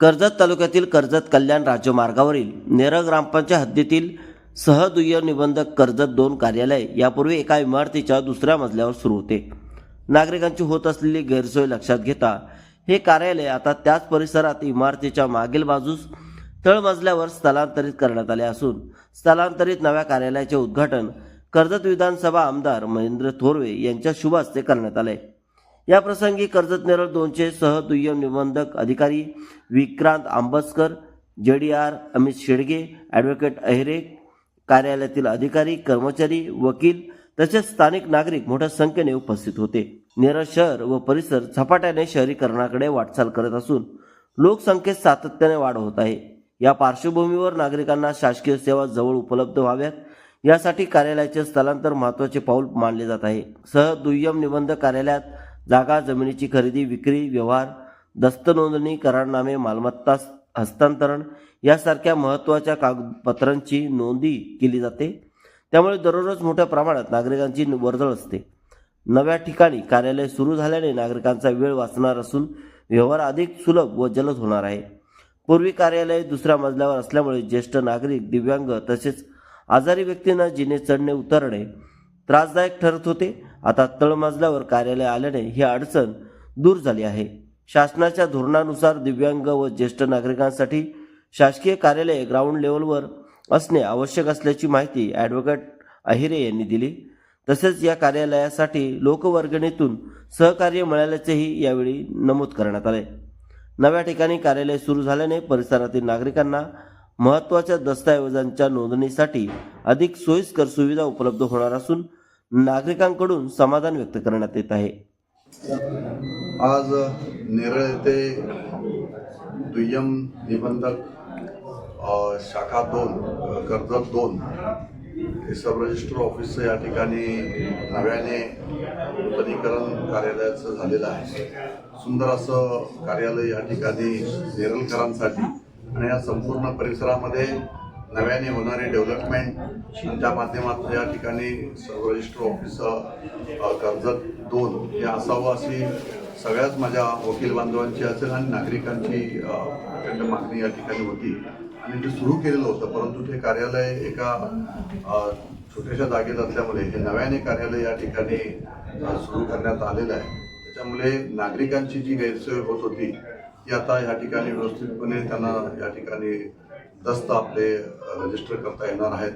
कर्जत तालुक्यातील कर्जत कल्याण राज्यमार्गावरील नेरळ ग्रामपंचायत हद्दीतील सहदुय्यम निबंधक कर्जत 2 कार्यालय यापूर्वी एका इमारतीच्या दुसऱ्या मजल्यावर सुरू होते. नागरिकांची होत असलेली गैरसोय लक्षात घेता हे कार्यालय आता त्याच परिसरात इमारतीच्या मागील बाजूस तळमजल्यावर स्थलांतरित करण्यात आले असून स्थलांतरित नव्या कार्यालयाचे उद्घाटन कर्जत विधानसभा आमदार महेंद्र थोरवे यांच्या शुभ हस्ते करण्यात आले. या प्रसंगी कर्जत नेरळ 2चे सहदुय्यम निबंधक अधिकारी विक्रांत आंबसकर, JDR अमित शेडगे, ॲडव्होकेट अहिरे, कार्यालयातील अधिकारी, कर्मचारी, वकील तसेच स्थानिक नागरिक मोठ्या संख्येने उपस्थित होते. नेरळ शहर व परिसर झपाट्याने शहरीकरणाकडे वाटचाल करत असून लोकसंख्येत सातत्याने वाढ होत आहे. या पार्श्वभूमीवर नागरिकांना शासकीय सेवा जवळ उपलब्ध व्हाव्यात यासाठी कार्यालयाचे स्थलांतर महत्त्वाचे पाऊल मानले जात आहे. सहदुय्यम निबंधक कार्यालयात जागा, जमिनीची खरेदी विक्री व्यवहार, दस्त नोंदणी, करारनामे, मालमत्ता हस्तांतरण यासारख्या महत्त्वाच्या कागदपत्रांची नोंदी केली जाते. त्यामुळे दररोज मोठ्या प्रमाणात नागरिकांची वर्दळ असते. नव्या ठिकाणी कार्यालय सुरू झाल्याने नागरिकांचा वेळ वाचणार असून व्यवहार अधिक सुलभ व जलद होणार आहे. पूर्वी कार्यालय दुसऱ्या मजल्यावर असल्यामुळे ज्येष्ठ नागरिक, दिव्यांग तसेच आजारी व्यक्तींना जिने चढणे उतरणे त्रासदायक ठरत होते. आता तळमजल्यावर कार्यालय आल्याने ही अडचण दूर झाली आहे. शासनाच्या धोरणानुसार दिव्यांग व ज्येष्ठ नागरिकांसाठी शासकीय कार्यालय ग्राउंड लेवलवर असणे आवश्यक असल्याची माहिती ॲडव्होकेट अहिरे यांनी दिली. तसेच या कार्यालयासाठी लोकवर्गणीतून सहकार्य मिळाल्याचेही यावेळी नमूद करण्यात आले. नव्या ठिकाणी कार्यालय सुरू झाल्याने परिसरातील नागरिकांना महत्त्वाच्या दस्तऐवजांच्या नोंदणीसाठी अधिक सोयीस्कर सुविधा उपलब्ध होणार असून नागरिकांकडून समाधान व्यक्त करण्यात येत आहे. आज नेरळ येथे दुय्यम निबंधक शाखा 2 कर्जत 2 हे सब रजिस्टर ऑफिसचं या ठिकाणी नव्याने नूतनीकरण कार्यालयाचं झालेलं आहे. सुंदर असं कार्यालय या ठिकाणी नेरळकरांसाठी आणि या संपूर्ण परिसरामध्ये नव्याने होणारे डेव्हलपमेंट त्या माध्यमातून या ठिकाणी सब रजिस्टर ऑफिस कर्जत 2 हे असावं अशी सगळ्याच माझ्या वकील बांधवांची असेल आणि नागरिकांची प्रचंड मागणी या ठिकाणी होती आणि ते सुरू केलेलं होतं. परंतु ते कार्यालय एका छोट्याशा जागेत असल्यामुळे हे नव्याने कार्यालय या ठिकाणी सुरू करण्यात आलेलं आहे. त्याच्यामुळे नागरिकांची जी गैरसोय होत होती ती आता या ठिकाणी व्यवस्थितपणे त्यांना या ठिकाणी दस्त आपले रजिस्टर करता येणार आहेत.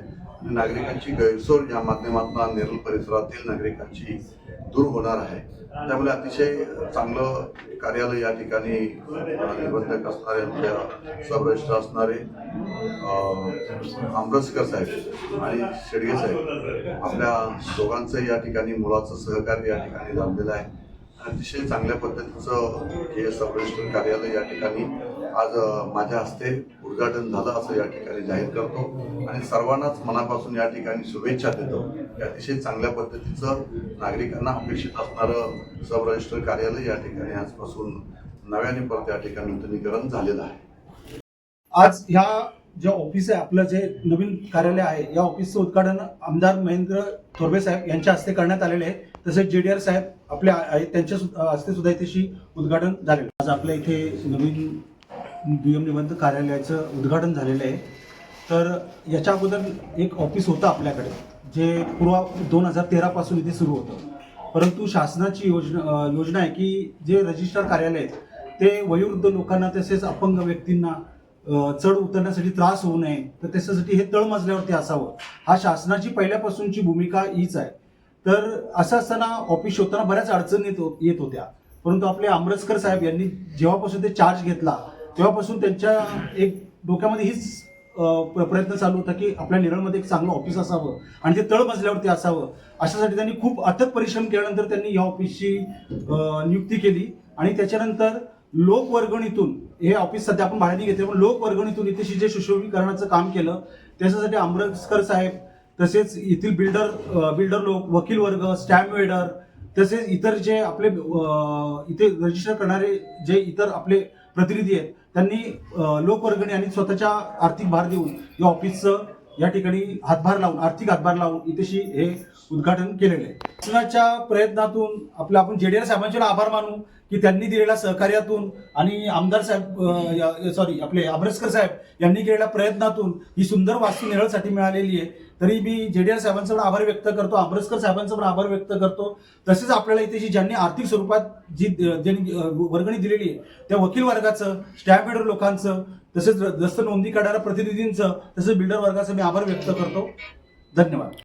नागरिकांची गैरसोय या माध्यमातून नेरळ परिसरातील नागरिकांची दूर होणार आहे. त्यामुळे अतिशय चांगलं कार्यालय या ठिकाणी निबंधक असणारे आमच्या सब रजिस्टर असणारे आंबसकर साहेब आणि शेडगे साहेब आपल्या दोघांचं या ठिकाणी मुलाचं सहकार्य या ठिकाणी लाभलेलं आहे. अतिशय चांगल्या पद्धतीचं हे सब रजिस्टर कार्यालय या ठिकाणी आज माझ्या हस्ते उद्घाटन झालं असं या ठिकाणी जाहीर करतो आणि सर्वांनाच मनापासून या ठिकाणी शुभेच्छा देतो. अतिशय चांगल्या पद्धतीचं नागरिकांना अपेक्षित असणारं सब रजिस्टर कार्यालय या ठिकाणी आजपासून नव्याने परत या ठिकाणी नूतनीकरण झालेलं आहे. आज ह्या जे ऑफिस आहे आपलं जे नवीन कार्यालय आहे या ऑफिसचं उद्घाटन आमदार महेंद्र थोरवे साहेब यांच्या हस्ते करण्यात आलेले आहे. तसेच JDR साहेब आपले आहेत त्यांच्या हस्ते सुद्धा इथे उद्घाटन झालेलं. आज आपल्या इथे नवीन दुय्यम निबंधक कार्यालयाचं उद्घाटन झालेलं आहे. तर याच्या अगोदर एक ऑफिस होतं आपल्याकडे जे पूर्व 2013 पासून इथे सुरू होतं. परंतु शासनाची योजना आहे की जे रजिस्ट्रार कार्यालय आहेत ते वयोवृद्ध लोकांना तसेच अपंग व्यक्तींना चढ उतरण्यासाठी त्रास होऊ नये तर त्याच्यासाठी हे तळमजल्यावरती असावं हा शासनाची पहिल्यापासूनची भूमिका हीच आहे. तर असं असताना ऑफिस शोधताना बऱ्याच अडचणी येत होत्या. परंतु आपले आंबसकर साहेब यांनी जेव्हापासून ते चार्ज घेतला तेव्हापासून त्यांच्या एक डोक्यामध्ये हीच प्रयत्न चालू होता की आपल्या नेरळमध्ये एक चांगलं ऑफिस असावं आणि ते तळमजल्यावरती असावं. अशासाठी त्यांनी खूप अथक परिश्रम केल्यानंतर त्यांनी या ऑफिसची नियुक्ती केली आणि त्याच्यानंतर लोकवर्गणीतून हे ऑफिस सध्या आपण भाड्याने घेतले पण लोकवर्गणीतून इथे जे सुशोभीकरणाचं काम केलं त्याच्यासाठी आंबसकर साहेब तसेच येथील बिल्डर लोक, वकील वर्ग, स्टॅम्प वेडर तसेच इतर जे आपले इथे रजिस्टर करणारे जे इतर आपले प्रतिनिधी आहेत त्यांनी लोकवर्गणी आणि स्वतःच्या आर्थिक भार देऊन या ऑफिसचं या ठिकाणी आर्थिक हातभार लावून इथेशी हे उद्घाटन केलेलं आहे. शासनाच्या प्रयत्नातून आपण JDR साहेबांचे आभार मानू की त्यांनी दिलेल्या सहकार्यातून आणि आमदार साहेब आपले आमरसकर साहेब यांनी केलेल्या प्रयत्नातून ही सुंदर वास्तू नेरळसाठी मिळालेली आहे. तरी मी जेडीआर साहेबांचा पण आभार व्यक्त करतो, आमरसकर साहेबांचा पण आभार व्यक्त करतो. तसेच आपल्याला इथे ज्यांनी आर्थिक स्वरूपात ज्यांनी वर्गणी दिलेली आहे त्या वकील वर्गाचं, स्टॅम्प रीडर लोकांचं, तसेच दस्त नोंदी काढणाऱ्या प्रतिनिधींचं, तसेच बिल्डर वर्गाचं मी आभार व्यक्त करतो. धन्यवाद.